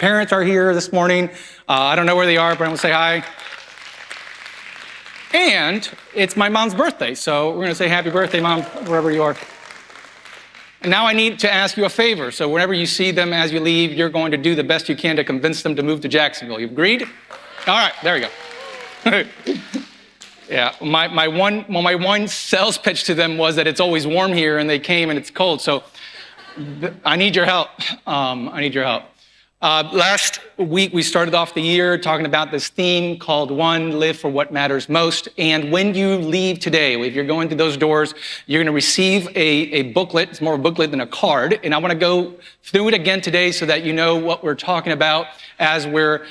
parents are here this morning. I don't know where they are, but I'm gonna say hi. And it's my mom's birthday, so we're gonna say happy birthday, Mom, wherever you are. And now I need to ask you a favor. So whenever you see them as you leave, you're going to do the best you can to convince them to move to Jacksonville. You agreed? All right, there we go. Yeah, my one sales pitch to them was that it's always warm here, and they came and it's cold. So I need your help. I need your help. Last week, we started off the year talking about this theme called One, Live for What Matters Most. And when you leave today, if you're going through those doors, you're going to receive a booklet. It's more of a booklet than a card. And I want to go through it again today so that you know what we're talking about as we're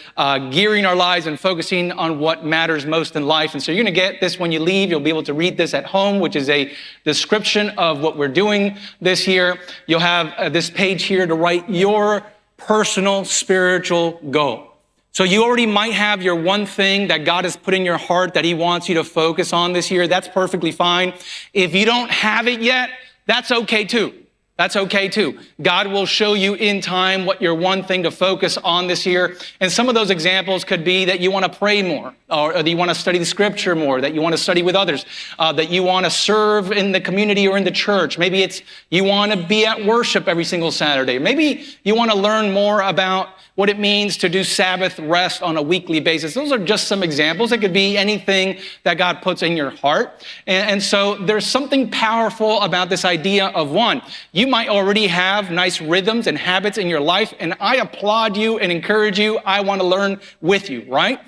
gearing our lives and focusing on what matters most in life. And so you're going to get this when you leave. You'll be able to read this at home, which is a description of what we're doing this year. You'll have this page here to write your personal spiritual goal. So you already might have your one thing that God has put in your heart that he wants you to focus on this year. That's perfectly fine. If you don't have it yet, that's okay too. That's okay too. God will show you in time what your one thing to focus on this year. And some of those examples could be that you want to pray more, or that you want to study the scripture more, that you want to study with others, that you want to serve in the community or in the church. Maybe it's you want to be at worship every single Saturday. Maybe you want to learn more about what it means to do Sabbath rest on a weekly basis. Those are just some examples. It could be anything that God puts in your heart. And so there's something powerful about this idea of one. You might already have nice rhythms and habits in your life, and I applaud you and encourage you. I want to learn with you, right?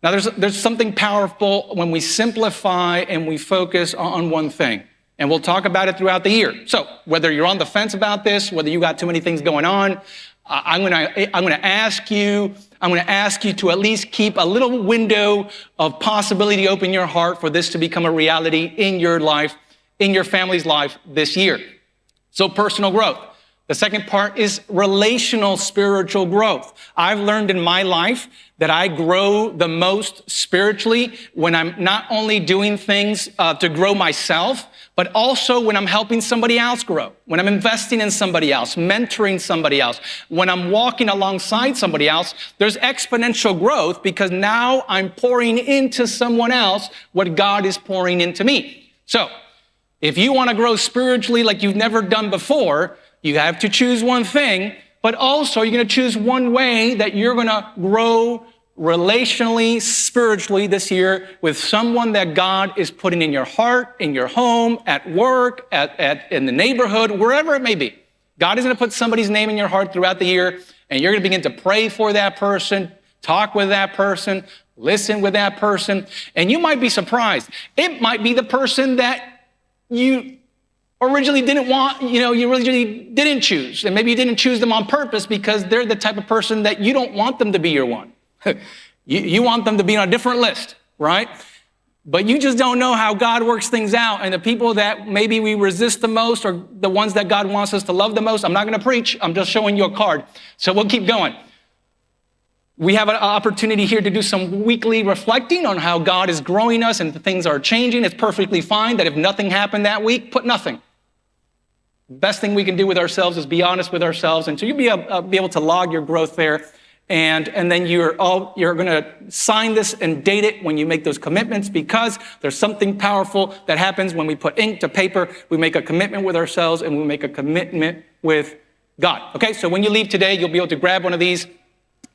Now, there's something powerful when we simplify and we focus on one thing. And we'll talk about it throughout the year. So whether you're on the fence about this, whether you got too many things going on, I'm going to ask you to at least keep a little window of possibility open in your heart for this to become a reality in your life, in your family's life this year. So personal growth. The second part is relational spiritual growth. I've learned in my life that I grow the most spiritually when I'm not only doing things to grow myself, but also when I'm helping somebody else grow, when I'm investing in somebody else, mentoring somebody else, when I'm walking alongside somebody else, there's exponential growth because now I'm pouring into someone else what God is pouring into me. So if you want to grow spiritually like you've never done before, you have to choose one thing, but also you're going to choose one way that you're going to grow relationally, spiritually this year with someone that God is putting in your heart, in your home, at work, in the neighborhood, wherever it may be. God is going to put somebody's name in your heart throughout the year, and you're going to begin to pray for that person, talk with that person, listen with that person, and you might be surprised. It might be the person that you originally didn't want, you originally didn't choose. And maybe you didn't choose them on purpose because they're the type of person that you don't want them to be your one. You want them to be on a different list, right? But you just don't know how God works things out. And the people that maybe we resist the most are the ones that God wants us to love the most. I'm not going to preach. I'm just showing you a card. So we'll keep going. We have an opportunity here to do some weekly reflecting on how God is growing us and things are changing. It's perfectly fine that if nothing happened that week, put nothing. Best thing we can do with ourselves is be honest with ourselves. And so you'll be able to log your growth there. And then you're going to sign this and date it when you make those commitments, because there's something powerful that happens when we put ink to paper. We make a commitment with ourselves and we make a commitment with God. Okay, so when you leave today, you'll be able to grab one of these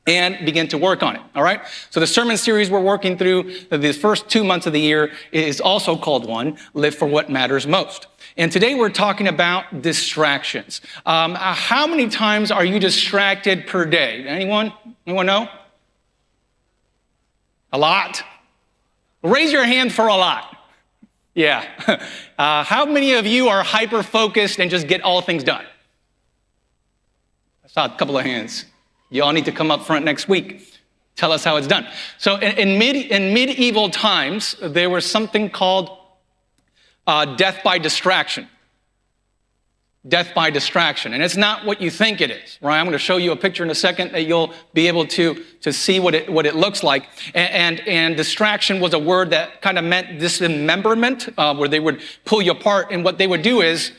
and begin to work on it, all right? So the sermon series we're working through the first 2 months of the year is also called One, Live for What Matters Most. And today we're talking about distractions. How many times are you distracted per day? Anyone? Anyone know? A lot? Raise your hand for a lot. Yeah. How many of you are hyper-focused and just get all things done? I saw a couple of hands. You all need to come up front next week. Tell us how it's done. So in medieval times, there was something called death by distraction. Death by distraction. And it's not what you think it is, right? I'm going to show you a picture in a second that you'll be able to see what it looks like. And distraction was a word that kind of meant dismemberment, where they would pull you apart. And what they would do is,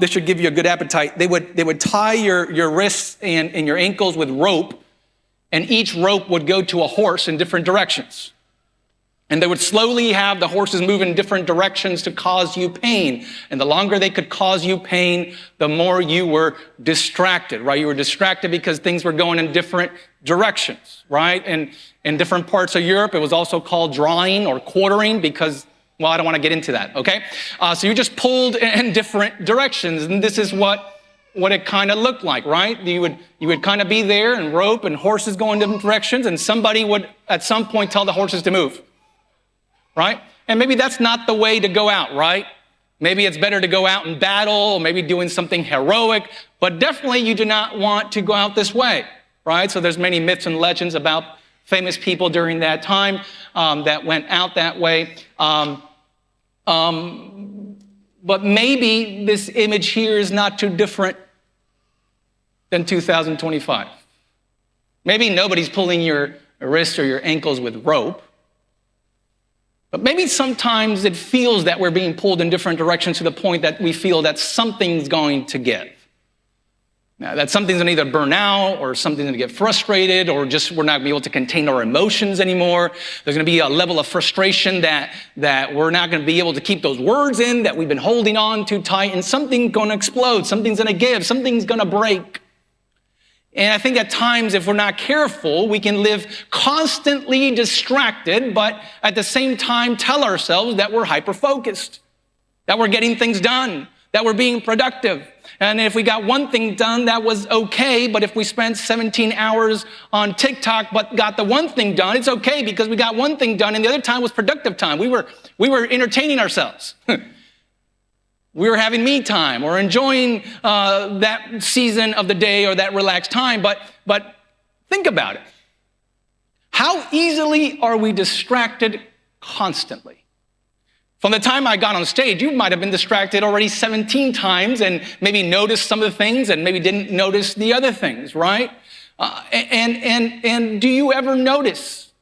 this should give you a good appetite. They would tie your wrists and your ankles with rope and each rope would go to a horse in different directions. And they would slowly have the horses move in different directions to cause you pain. And the longer they could cause you pain, the more you were distracted, right? You were distracted because things were going in different directions, right? And in different parts of Europe, it was also called drawing or quartering because, well, I don't want to get into that, okay? So you just pulled in different directions. And this is what it kind of looked like, right? You would kind of be there and rope and horses going different directions, and somebody would at some point tell the horses to move. Right? And maybe that's not the way to go out, right? Maybe it's better to go out and battle, or maybe doing something heroic, but definitely you do not want to go out this way, right? So there's many myths and legends about famous people during that time that went out that way. But maybe this image here is not too different than 2025. Maybe nobody's pulling your wrists or your ankles with rope. But maybe sometimes it feels that we're being pulled in different directions to the point that we feel that something's going to give. Now, that something's going to either burn out or something's going to get frustrated or just we're not going to be able to contain our emotions anymore. There's going to be a level of frustration that we're not going to be able to keep those words in that we've been holding on too tight, and something's going to explode, something's going to give, something's going to break. And I think at times, if we're not careful, we can live constantly distracted, but at the same time tell ourselves that we're hyper-focused, that we're getting things done, that we're being productive. And if we got one thing done, that was okay, but if we spent 17 hours on TikTok but got the one thing done, it's okay because we got one thing done and the other time was productive time. We were entertaining ourselves. We were having me time or enjoying that season of the day or that relaxed time. But think about it. How easily are we distracted constantly? From the time I got on stage, you might have been distracted already 17 times and maybe noticed some of the things and maybe didn't notice the other things, right? And do you ever notice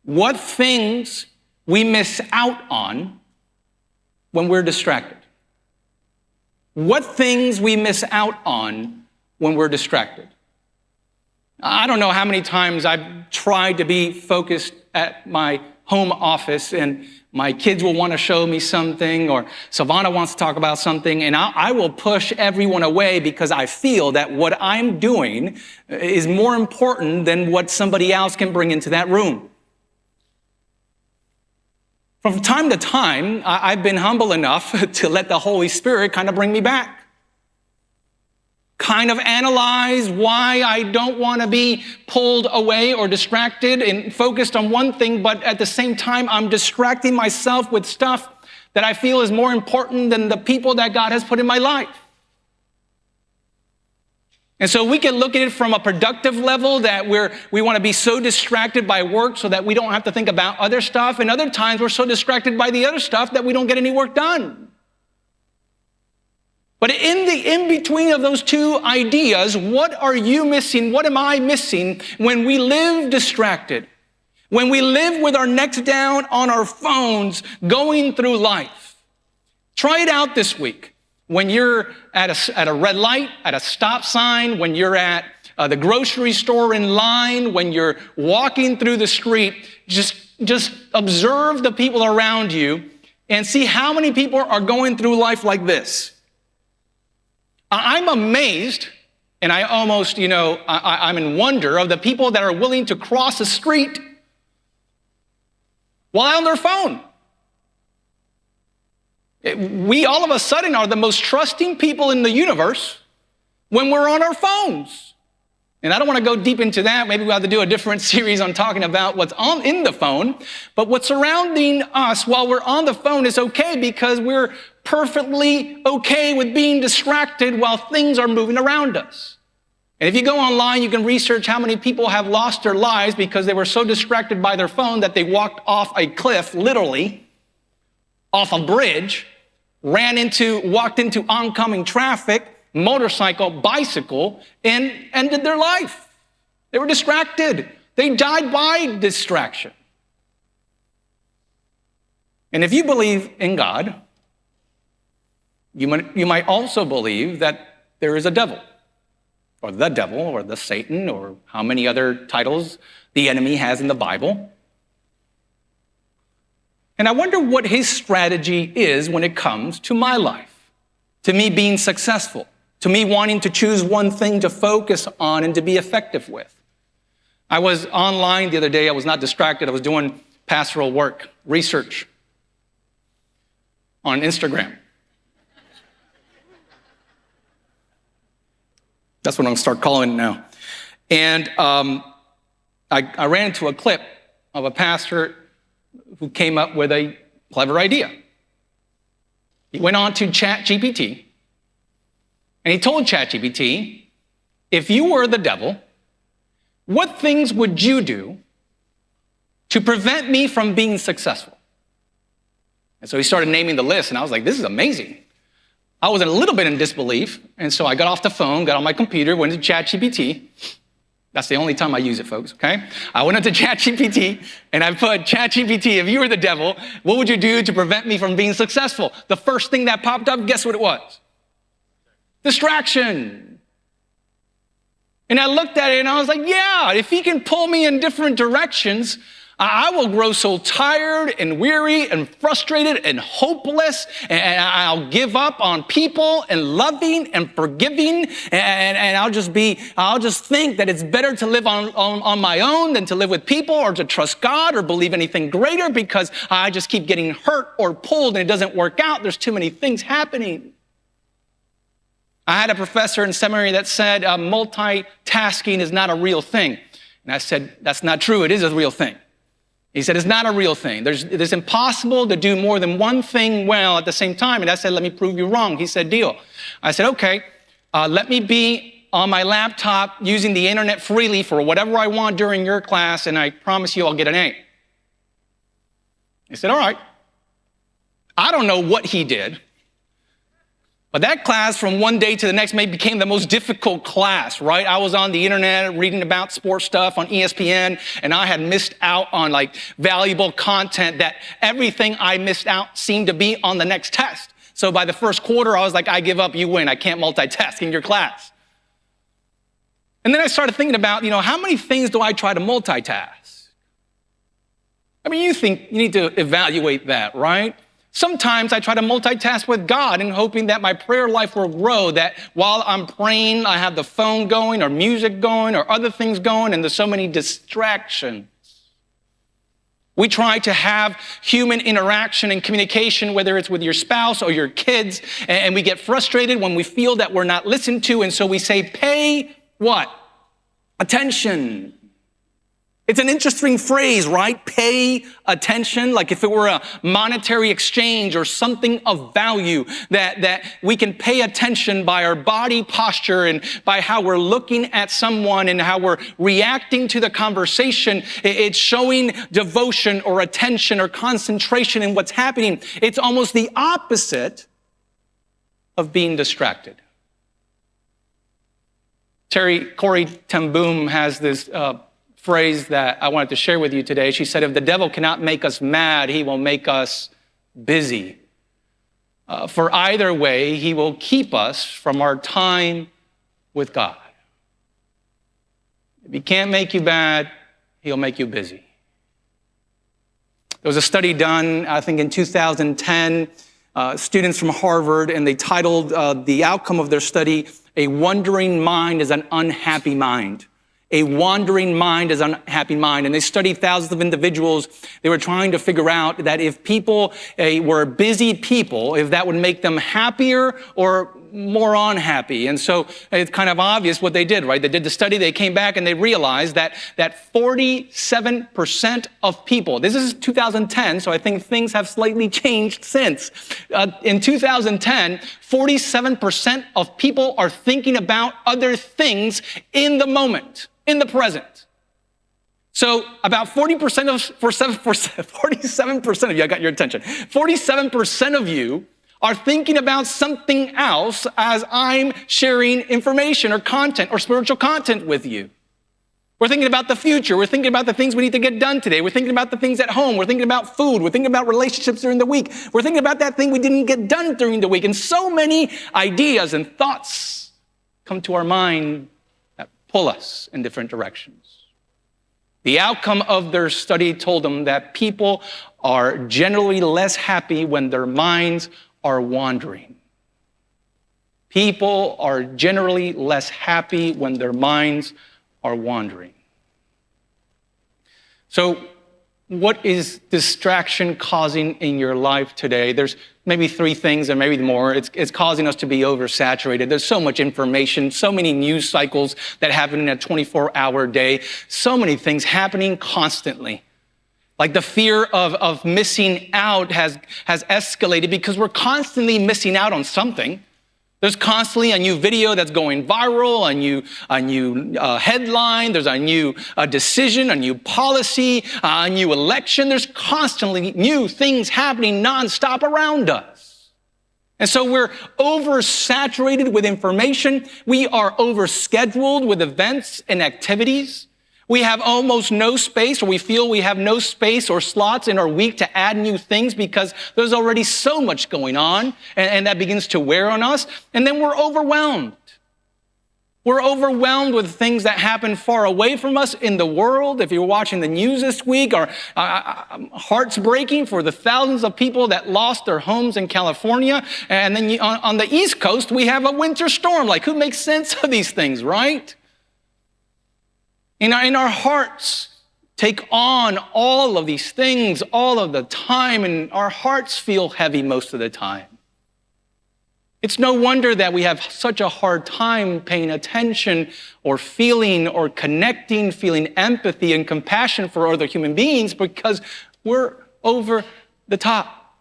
what things we miss out on when we're distracted? What things we miss out on when we're distracted? I don't know how many times I've tried to be focused at my home office and my kids will want to show me something or Savannah wants to talk about something and I will push everyone away because I feel that what I'm doing is more important than what somebody else can bring into that room. From time to time, I've been humble enough to let the Holy Spirit kind of bring me back. Kind of analyze why I don't want to be pulled away or distracted and focused on one thing, but at the same time, I'm distracting myself with stuff that I feel is more important than the people that God has put in my life. And so we can look at it from a productive level that we want to be so distracted by work so that we don't have to think about other stuff. And other times we're so distracted by the other stuff that we don't get any work done. But in the in-between of those two ideas, what are you missing? What am I missing when we live distracted? When we live with our necks down on our phones going through life? Try it out this week. When you're at a red light, at a stop sign, when you're at the grocery store in line, when you're walking through the street, just observe the people around you and see how many people are going through life like this. I'm amazed, and I almost, I'm in wonder of the people that are willing to cross the street while on their phone. We all of a sudden are the most trusting people in the universe when we're on our phones. And I don't want to go deep into that. Maybe we'll have to do a different series on talking about what's in the phone. But what's surrounding us while we're on the phone is okay because we're perfectly okay with being distracted while things are moving around us. And if you go online, you can research how many people have lost their lives because they were so distracted by their phone that they walked off a cliff, literally, off a bridge, walked into oncoming traffic, motorcycle, bicycle, and ended their life. They were distracted. They died by distraction. And if you believe in God, you might also believe that there is a devil, or the devil, or the Satan, or how many other titles the enemy has in the Bible. And I wonder what his strategy is when it comes to my life, to me being successful, to me wanting to choose one thing to focus on and to be effective with. I was online the other day. I was not distracted. I was doing pastoral work, research on Instagram. That's what I'm going to start calling it now. And I ran into a clip of a pastor who came up with a clever idea. He went on to ChatGPT, and he told ChatGPT, if you were the devil, what things would you do to prevent me from being successful? And so he started naming the list, and I was like, this is amazing. I was a little bit in disbelief, and so I got off the phone, got on my computer, went to ChatGPT. That's the only time I use it, folks, okay? I went into ChatGPT, and I put, ChatGPT, if you were the devil, what would you do to prevent me from being successful? The first thing that popped up, guess what it was? Distraction. And I looked at it, and I was like, yeah, if he can pull me in different directions, I will grow so tired and weary and frustrated and hopeless, and I'll give up on people and loving and forgiving, and I'll just think that it's better to live on my own than to live with people or to trust God or believe anything greater because I just keep getting hurt or pulled and it doesn't work out. There's too many things happening. I had a professor in seminary that said multitasking is not a real thing. And I said, that's not true. It is a real thing. He said, it's not a real thing. It is impossible to do more than one thing well at the same time. And I said, let me prove you wrong. He said, deal. I said, okay, let me be on my laptop using the internet freely for whatever I want during your class, and I promise you I'll get an A. He said, all right. I don't know what he did, but that class from one day to the next became the most difficult class, right? I was on the internet reading about sports stuff on ESPN, and I had missed out on like valuable content that everything I missed out seemed to be on the next test. So by the first quarter, I was like, I give up, you win. I can't multitask in your class. And then I started thinking about, how many things do I try to multitask? I mean, you think you need to evaluate that, right? Sometimes I try to multitask with God and hoping that my prayer life will grow, that while I'm praying, I have the phone going or music going or other things going, and there's so many distractions. We try to have human interaction and communication, whether it's with your spouse or your kids, and we get frustrated when we feel that we're not listened to, and so we say, pay what? Attention. It's an interesting phrase, right? Pay attention, like if it were a monetary exchange or something of value, that we can pay attention by our body posture and by how we're looking at someone and how we're reacting to the conversation. It's showing devotion or attention or concentration in what's happening. It's almost the opposite of being distracted. Corrie ten Boom has this phrase that I wanted to share with you today. She said, if the devil cannot make us mad, he will make us busy. For either way, he will keep us from our time with God. If he can't make you bad, he'll make you busy. There was a study done, I think in 2010, students from Harvard, and they titled the outcome of their study, A Wandering Mind is an Unhappy Mind. A wandering mind is an unhappy mind. And they studied thousands of individuals. They were trying to figure out that if people were busy people, if that would make them happier or more unhappy. And so it's kind of obvious what they did, right? They did the study, they came back and they realized that 47% of people, this is 2010, so I think things have slightly changed since. In 2010, 47% of people are thinking about other things in the moment, in the present. So about 47% of you, I got your attention. 47% of you are thinking about something else as I'm sharing information or content or spiritual content with you. We're thinking about the future. We're thinking about the things we need to get done today. We're thinking about the things at home. We're thinking about food. We're thinking about relationships during the week. We're thinking about that thing we didn't get done during the week. And so many ideas and thoughts come to our mind pull us in different directions. The outcome of their study told them that people are generally less happy when their minds are wandering. People are generally less happy when their minds are wandering. So, what is distraction causing in your life today? There's maybe three things or maybe more. It's causing us to be oversaturated. There's so much information, so many news cycles that happen in a 24-hour day, so many things happening constantly. Like the fear of missing out has escalated because we're constantly missing out on something. There's constantly a new video that's going viral, a new headline, there's a new decision, a new policy, a new election. There's constantly new things happening nonstop around us. And so we're oversaturated with information. We are overscheduled with events and activities. We have almost no space, or we feel we have no space or slots in our week to add new things because there's already so much going on, and that begins to wear on us. And then we're overwhelmed. We're overwhelmed with things that happen far away from us in the world. If you're watching the news this week, our heart's breaking for the thousands of people that lost their homes in California. And then on the East Coast, we have a winter storm. Like, who makes sense of these things, right? In our hearts take on all of these things all of the time, and our hearts feel heavy most of the time. It's no wonder that we have such a hard time paying attention or feeling or connecting, feeling empathy and compassion for other human beings, because we're over the top.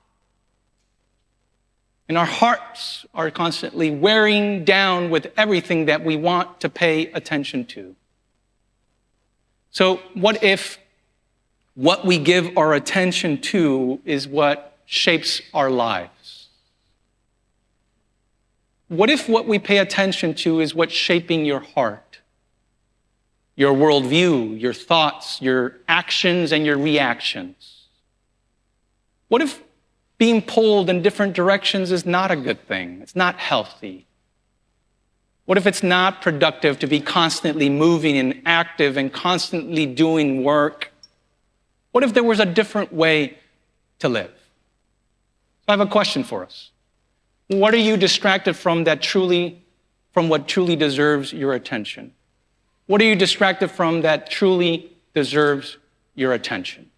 And our hearts are constantly wearing down with everything that we want to pay attention to. So what if what we give our attention to is what shapes our lives? What if what we pay attention to is what's shaping your heart, your worldview, your thoughts, your actions, and your reactions? What if being pulled in different directions is not a good thing? It's not healthy. What if it's not productive to be constantly moving and active and constantly doing work? What if there was a different way to live? So I have a question for us. What are you distracted from from what truly deserves your attention? What are you distracted from that truly deserves your attention?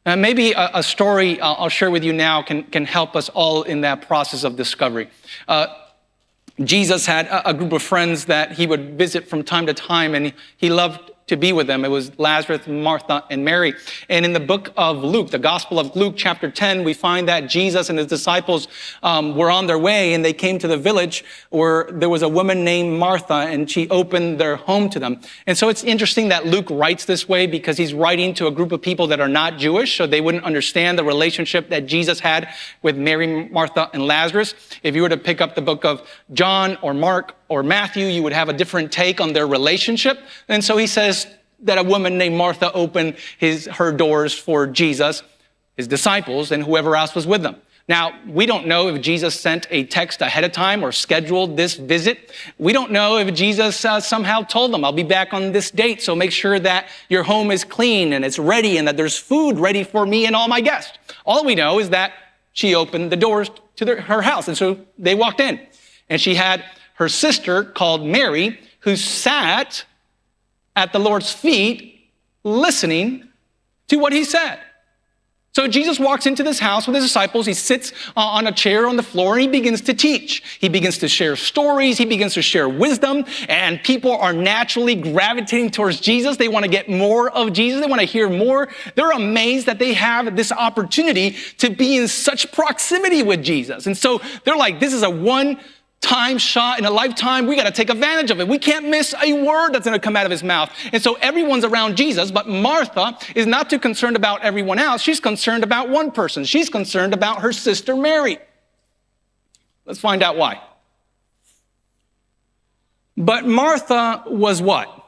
Now, maybe a story I'll share with you now can help us all in that process of discovery. Jesus had a group of friends that he would visit from time to time, and he loved to be with them. It was Lazarus, Martha, and Mary. And in the book of Luke, the Gospel of Luke, chapter 10, we find that Jesus and his disciples were on their way, and they came to the village where there was a woman named Martha, and she opened their home to them. And so it's interesting that Luke writes this way because he's writing to a group of people that are not Jewish, so they wouldn't understand the relationship that Jesus had with Mary, Martha, and Lazarus. If you were to pick up the book of John or Mark or Matthew, you would have a different take on their relationship. And so he says that a woman named Martha opened her doors for Jesus, his disciples, and whoever else was with them. Now, we don't know if Jesus sent a text ahead of time or scheduled this visit. We don't know if Jesus somehow told them, I'll be back on this date, so make sure that your home is clean and it's ready and that there's food ready for me and all my guests. All we know is that she opened the doors to her house, and so they walked in. And she had her sister called Mary, who sat at the Lord's feet listening to what he said. So Jesus walks into this house with his disciples. He sits on a chair on the floor, and he begins to teach. He begins to share stories. He begins to share wisdom, and people are naturally gravitating towards Jesus. They want to get more of Jesus. They want to hear more. They're amazed that they have this opportunity to be in such proximity with Jesus. And so they're like, this is a one-time shot in a lifetime. We got to take advantage of it. We can't miss a word that's going to come out of his mouth. And so everyone's around Jesus, but Martha is not too concerned about everyone else. She's concerned about one person. She's concerned about her sister Mary. Let's find out why. But Martha was what?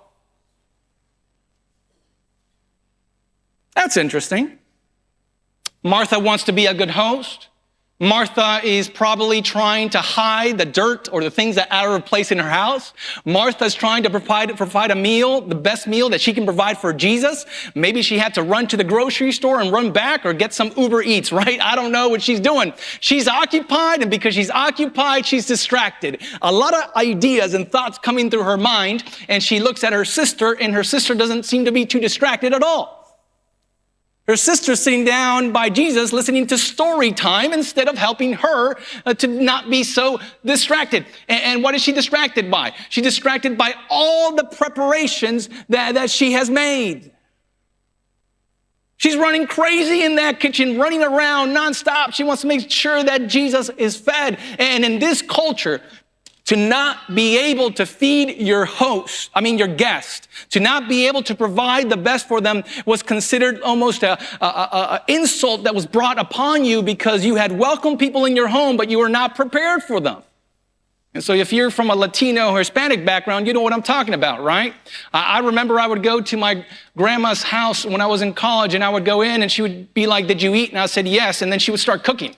That's interesting. Martha wants to be a good host. Martha is probably trying to hide the dirt or the things that are out of place in her house. Martha's trying to provide a meal, the best meal that she can provide for Jesus. Maybe she had to run to the grocery store and run back or get some Uber Eats, right? I don't know what she's doing. She's occupied, and because she's occupied, she's distracted. A lot of ideas and thoughts coming through her mind, and she looks at her sister, and her sister doesn't seem to be too distracted at all. Her sister's sitting down by Jesus listening to story time instead of helping her to not be so distracted. And what is she distracted by? She's distracted by all the preparations that she has made. She's running crazy in that kitchen, running around nonstop. She wants to make sure that Jesus is fed. And in this culture, to not be able to feed your guest, to not be able to provide the best for them was considered almost an insult that was brought upon you because you had welcomed people in your home, but you were not prepared for them. And so if you're from a Latino or Hispanic background, you know what I'm talking about, right? I remember I would go to my grandma's house when I was in college, and I would go in and she would be like, "Did you eat?" And I said, "Yes." And then she would start cooking.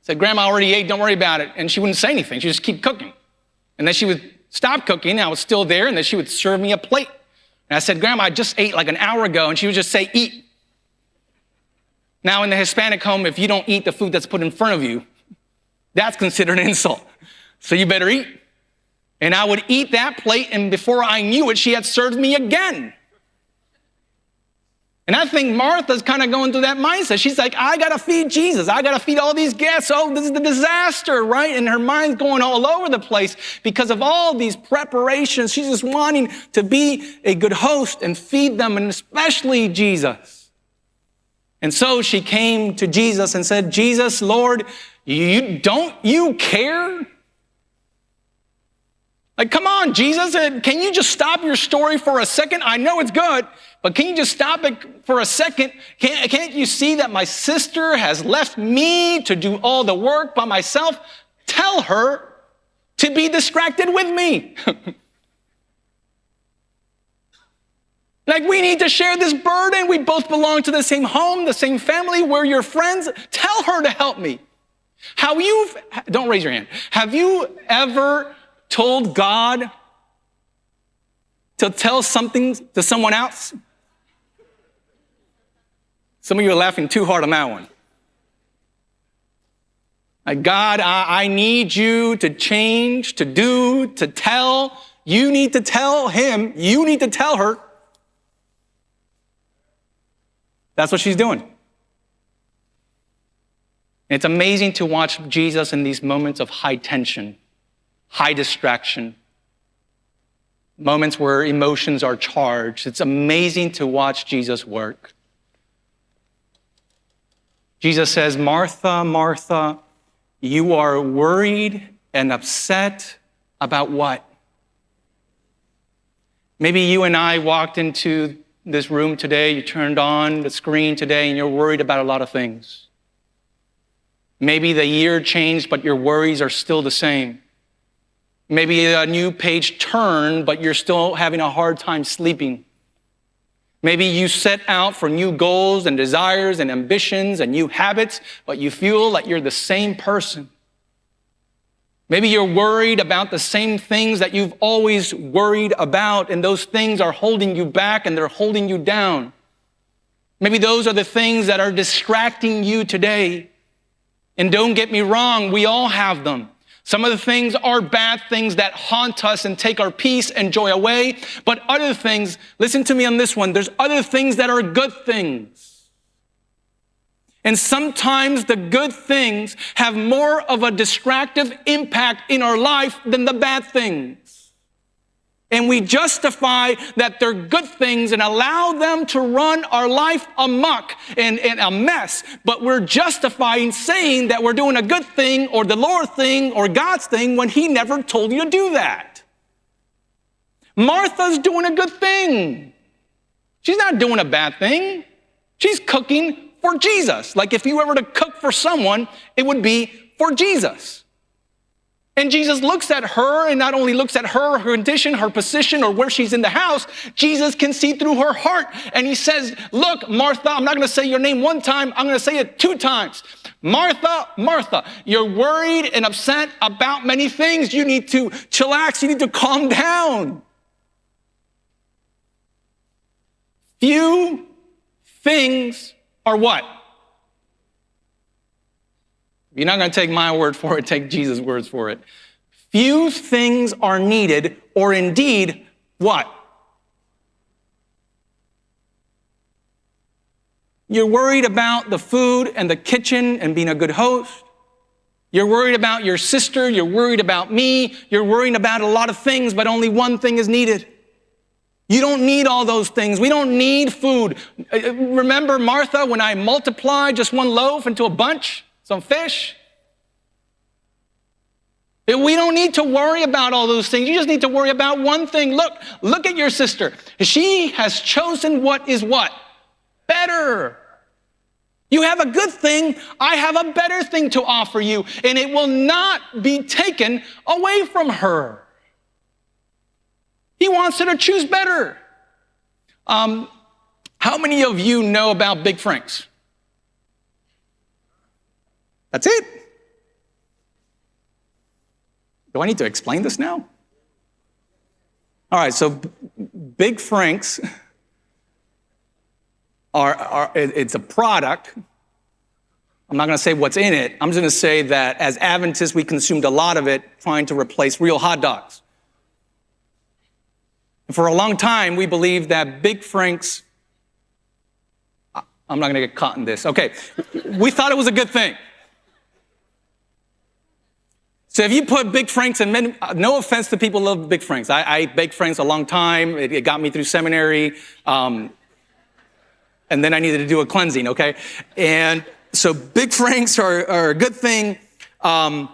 Said, "Grandma already ate, don't worry about it." And she wouldn't say anything. She'd just keep cooking. And then she would stop cooking, and I was still there, and then she would serve me a plate. And I said, "Grandma, I just ate like an hour ago." And she would just say, "Eat." Now in the Hispanic home, if you don't eat the food that's put in front of you, that's considered an insult. So you better eat. And I would eat that plate, and before I knew it, she had served me again. And I think Martha's kind of going through that mindset. She's like, I got to feed Jesus. I got to feed all these guests. Oh, this is the disaster, right? And her mind's going all over the place because of all these preparations. She's just wanting to be a good host and feed them, and especially Jesus. And so she came to Jesus and said, "Jesus, Lord, don't you care? Like, come on, Jesus, can you just stop your story for a second? I know it's good, but can you just stop it for a second? Can't you see that my sister has left me to do all the work by myself? Tell her to be distracted with me." Like, we need to share this burden. We both belong to the same home, the same family. We're your friends. Tell her to help me. Don't raise your hand. Have you ever told God to tell something to someone else? Some of you are laughing too hard on that one. Like, God, I need you to change, to do, to tell. You need to tell him. You need to tell her. That's what she's doing. And it's amazing to watch Jesus in these moments of high tension, high distraction, moments where emotions are charged. It's amazing to watch Jesus work. Jesus says, "Martha, Martha, you are worried and upset about what?" Maybe you and I walked into this room today, you turned on the screen today, and you're worried about a lot of things. Maybe the year changed, but your worries are still the same. Maybe a new page turned, but you're still having a hard time sleeping. Maybe you set out for new goals and desires and ambitions and new habits, but you feel like you're the same person. Maybe you're worried about the same things that you've always worried about, and those things are holding you back and they're holding you down. Maybe those are the things that are distracting you today. And don't get me wrong, we all have them. Some of the things are bad things that haunt us and take our peace and joy away. But other things, listen to me on this one, there's other things that are good things. And sometimes the good things have more of a distractive impact in our life than the bad things. And we justify that they're good things and allow them to run our life amok and a mess. But we're justifying saying that we're doing a good thing or the Lord thing or God's thing when he never told you to do that. Martha's doing a good thing. She's not doing a bad thing. She's cooking for Jesus. Like, if you were to cook for someone, it would be for Jesus. And Jesus looks at her, and not only looks at her condition, her position, or where she's in the house, Jesus can see through her heart. And he says, look, Martha, I'm not going to say your name one time. I'm going to say it 2 times. Martha, Martha, you're worried and upset about many things. You need to chillax. You need to calm down. Few things are what? You're not going to take my word for it, take Jesus' words for it. Few things are needed, or indeed, what? You're worried about the food and the kitchen and being a good host. You're worried about your sister. You're worried about me. You're worrying about a lot of things, but only one thing is needed. You don't need all those things. We don't need food. Remember, Martha, when I multiplied just 1 loaf into a bunch? Some fish. We don't need to worry about all those things. You just need to worry about one thing. Look at your sister. She has chosen what is what? Better. You have a good thing. I have a better thing to offer you, and it will not be taken away from her. He wants her to choose better. How many of you know about Big Franks? That's it. Do I need to explain this now? All right, so Big Franks it's a product. I'm not going to say what's in it. I'm just going to say that as Adventists, we consumed a lot of it trying to replace real hot dogs. For a long time, we believed that Big Franks, I'm not going to get caught in this. Okay, we thought it was a good thing. So if you put Big Franks in, no offense to people who love Big Franks. I ate Big Franks a long time. It got me through seminary. And then I needed to do a cleansing, okay? And so Big Franks are a good thing. Some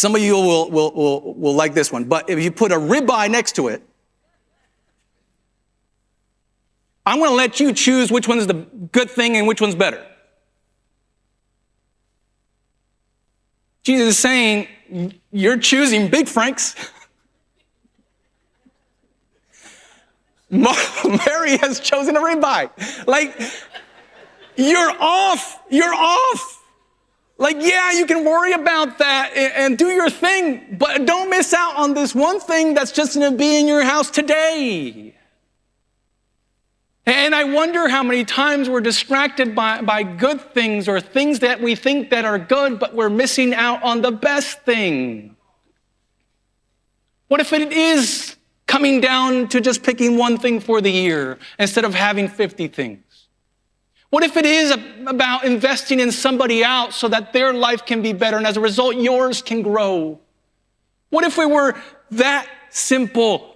of you will like this one. But if you put a ribeye next to it, I'm going to let you choose which one's the good thing and which one's better. Jesus is saying, you're choosing Big Franks. Mary has chosen a ribeye. Like, you're off. You're off. Like, yeah, you can worry about that and do your thing, but don't miss out on this one thing that's just going to be in your house today. And I wonder how many times we're distracted by good things or things that we think that are good, but we're missing out on the best thing. What if it is coming down to just picking one thing for the year instead of having 50 things? What if it is about investing in somebody else so that their life can be better and as a result yours can grow? What if we were that simple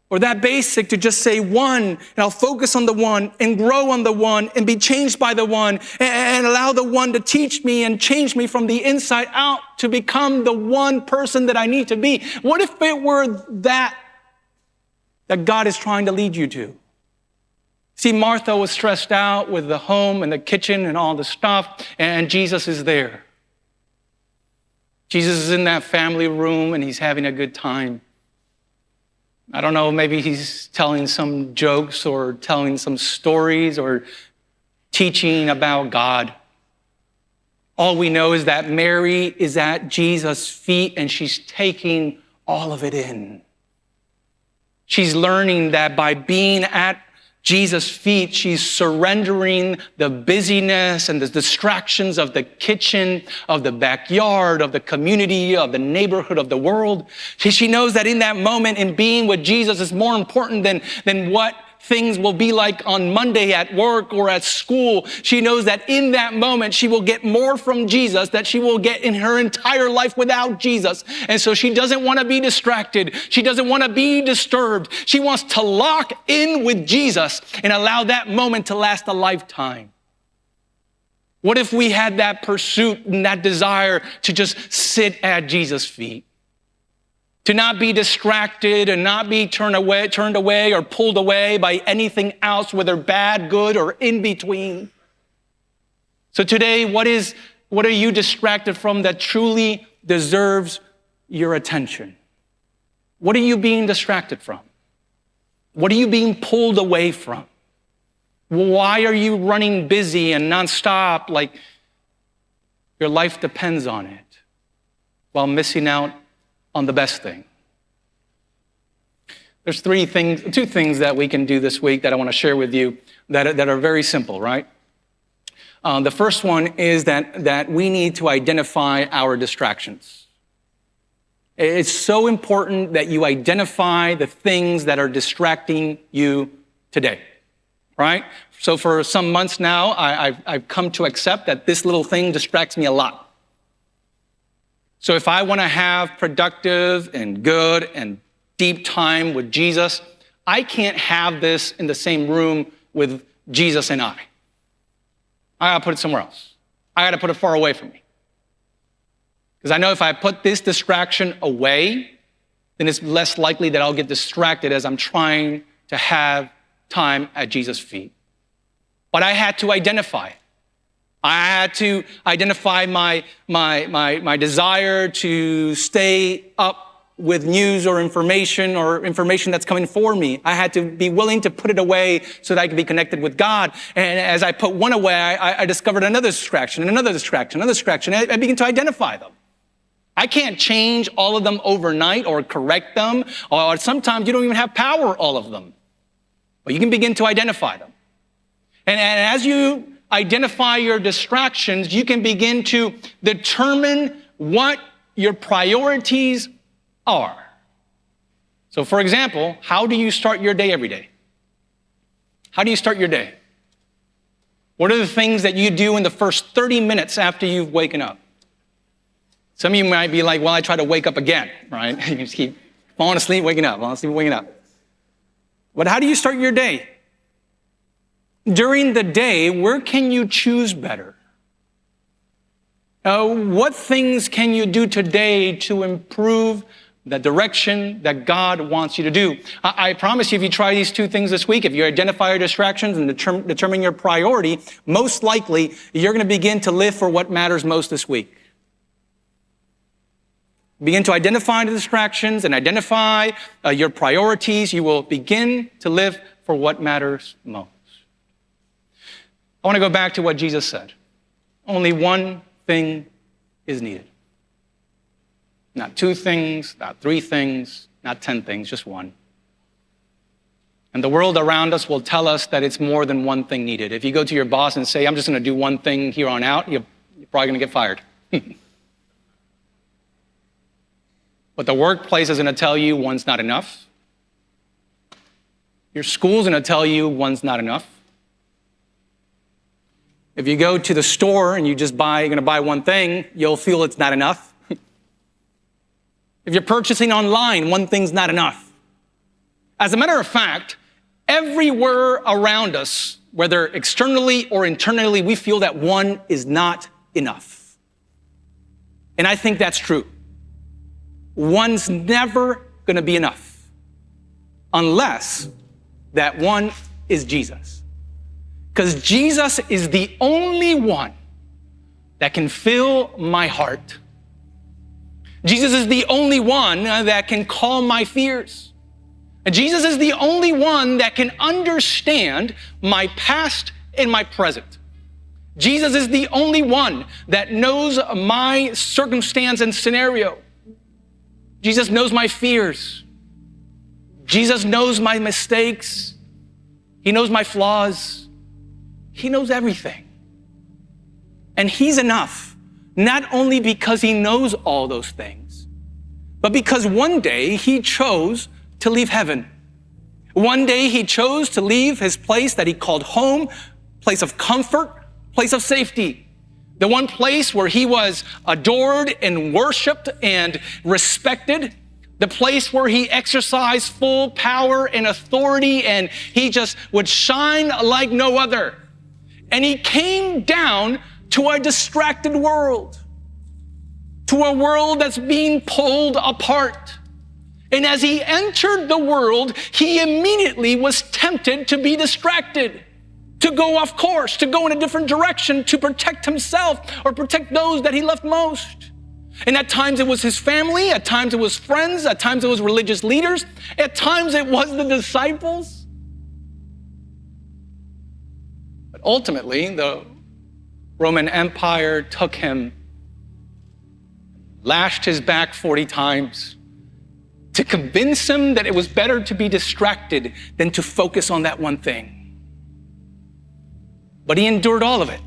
or that basic to just say one, and I'll focus on the one and grow on the one and be changed by the one and allow the one to teach me and change me from the inside out to become the one person that I need to be? What if it were that God is trying to lead you to? See, Martha was stressed out with the home and the kitchen and all the stuff, and Jesus is there. Jesus is in that family room and he's having a good time. I don't know, maybe he's telling some jokes or telling some stories or teaching about God. All we know is that Mary is at Jesus' feet and she's taking all of it in. She's learning that by being at Jesus' feet, she's surrendering the busyness and the distractions of the kitchen, of the backyard, of the community, of the neighborhood, of the world. She knows that in that moment, in being with Jesus is more important than what things will be like on Monday at work or at school. She knows that in that moment, she will get more from Jesus that she will get in her entire life without Jesus. And so she doesn't want to be distracted. She doesn't want to be disturbed. She wants to lock in with Jesus and allow that moment to last a lifetime. What if we had that pursuit and that desire to just sit at Jesus' feet? To not be distracted and not be turned away or pulled away by anything else, whether bad, good, or in between. So today, what are you distracted from that truly deserves your attention? What are you being distracted from? What are you being pulled away from? Why are you running busy and nonstop like your life depends on it while missing out on the best thing? There's two things that we can do this week that I want to share with you that are very simple, right? The first one is that we need to identify our distractions. It's so important that you identify the things that are distracting you today, right? So for some months now, I've come to accept that this little thing distracts me a lot. So if I want to have productive and good and deep time with Jesus, I can't have this in the same room with Jesus and I. I gotta put it somewhere else. I gotta put it far away from me. Because I know if I put this distraction away, then it's less likely that I'll get distracted as I'm trying to have time at Jesus' feet. But I had to identify it. I had to identify my desire to stay up with news or information that's coming for me. I had to be willing to put it away so that I could be connected with God. And as I put one away, I discovered another distraction, and another distraction, another distraction. I began to identify them. I can't change all of them overnight or correct them, or sometimes you don't even have power all of them. But you can begin to identify them. And as you identify your distractions, you can begin to determine what your priorities are. So for example, how do you start your day every day? How do you start your day? What are the things that you do in the first 30 minutes after you've woken up? Some of you might be like, well, I try to wake up again, right? You just keep falling asleep, waking up, falling asleep, waking up. But how do you start your day? During the day, where can you choose better? What things can you do today to improve the direction that God wants you to do? I promise you, if you try these two things this week, if you identify your distractions and determine your priority, most likely you're going to begin to live for what matters most this week. Begin to identify the distractions and identify your priorities. You will begin to live for what matters most. I want to go back to what Jesus said. Only one thing is needed. Not two things, not three things, not 10 things, just one. And the world around us will tell us that it's more than one thing needed. If you go to your boss and say, I'm just going to do one thing here on out, you're probably going to get fired. But the workplace is going to tell you one's not enough. Your school's going to tell you one's not enough. If you go to the store and you're going to buy one thing, you'll feel it's not enough. If you're purchasing online, one thing's not enough. As a matter of fact, everywhere around us, whether externally or internally, we feel that one is not enough. And I think that's true. One's never going to be enough unless that one is Jesus. Because Jesus is the only one that can fill my heart. Jesus is the only one that can calm my fears. And Jesus is the only one that can understand my past and my present. Jesus is the only one that knows my circumstance and scenario. Jesus knows my fears. Jesus knows my mistakes. He knows my flaws. He knows everything. And he's enough, not only because he knows all those things, but because one day he chose to leave heaven. One day he chose to leave his place that he called home, place of comfort, place of safety. The one place where he was adored and worshiped and respected. The place where he exercised full power and authority, and he just would shine like no other. And he came down to a distracted world, to a world that's being pulled apart. And as he entered the world, he immediately was tempted to be distracted, to go off course, to go in a different direction, to protect himself or protect those that he loved most. And at times it was his family, at times it was friends, at times it was religious leaders, at times it was the disciples. But ultimately, the Roman Empire took him, lashed his back 40 times to convince him that it was better to be distracted than to focus on that one thing. But he endured all of it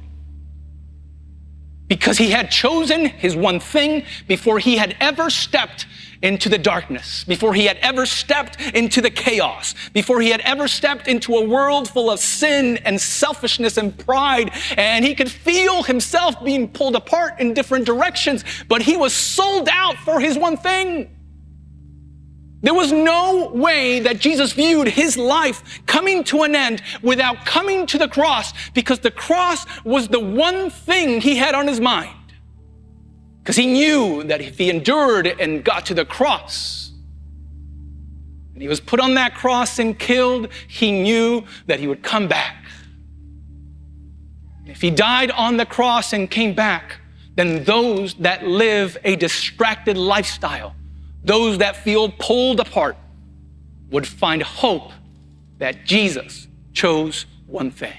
because he had chosen his one thing before he had ever stepped into the darkness, before he had ever stepped into the chaos, before he had ever stepped into a world full of sin and selfishness and pride. And he could feel himself being pulled apart in different directions, but he was sold out for his one thing. There was no way that Jesus viewed his life coming to an end without coming to the cross, because the cross was the one thing he had on his mind. Because he knew that if he endured and got to the cross, and he was put on that cross and killed, he knew that he would come back. If he died on the cross and came back, then those that live a distracted lifestyle, those that feel pulled apart, would find hope that Jesus chose one thing.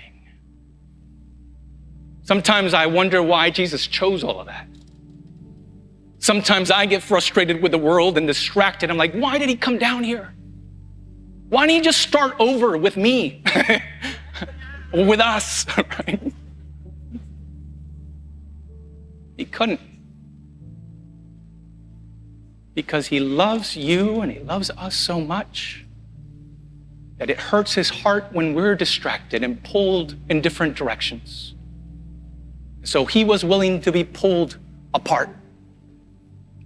Sometimes I wonder why Jesus chose all of that. Sometimes I get frustrated with the world and distracted. I'm like, why did he come down here? Why didn't he just start over with me or with us? Right? He couldn't. Because he loves you and he loves us so much that it hurts his heart when we're distracted and pulled in different directions. So he was willing to be pulled apart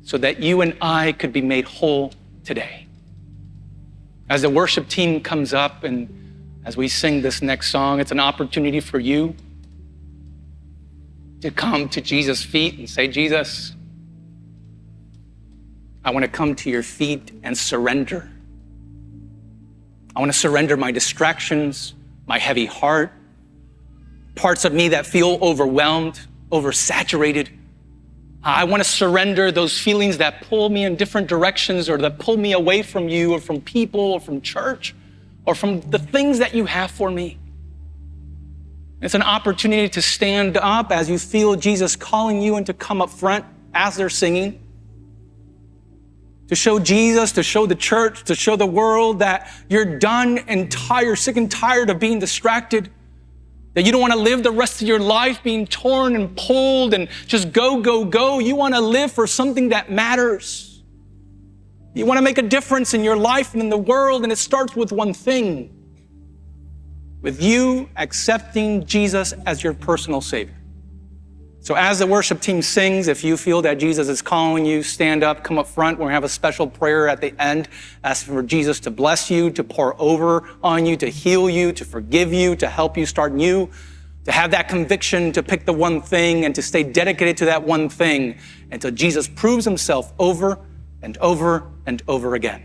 so that you and I could be made whole today. As the worship team comes up and as we sing this next song, it's an opportunity for you to come to Jesus' feet and say, Jesus, I want to come to your feet and surrender. I want to surrender my distractions, my heavy heart, parts of me that feel overwhelmed, oversaturated. I want to surrender those feelings that pull me in different directions or that pull me away from you or from people or from church or from the things that you have for me. It's an opportunity to stand up as you feel Jesus calling you and to come up front as they're singing, to show Jesus, to show the church, to show the world that you're done and tired, sick and tired of being distracted, that you don't want to live the rest of your life being torn and pulled and just go, go, go. You want to live for something that matters. You want to make a difference in your life and in the world, and it starts with one thing, with you accepting Jesus as your personal Savior. So as the worship team sings, if you feel that Jesus is calling you, stand up, come up front. We're going to have a special prayer at the end, asking for Jesus to bless you, to pour over on you, to heal you, to forgive you, to help you start new, to have that conviction to pick the one thing and to stay dedicated to that one thing until Jesus proves himself over and over and over again.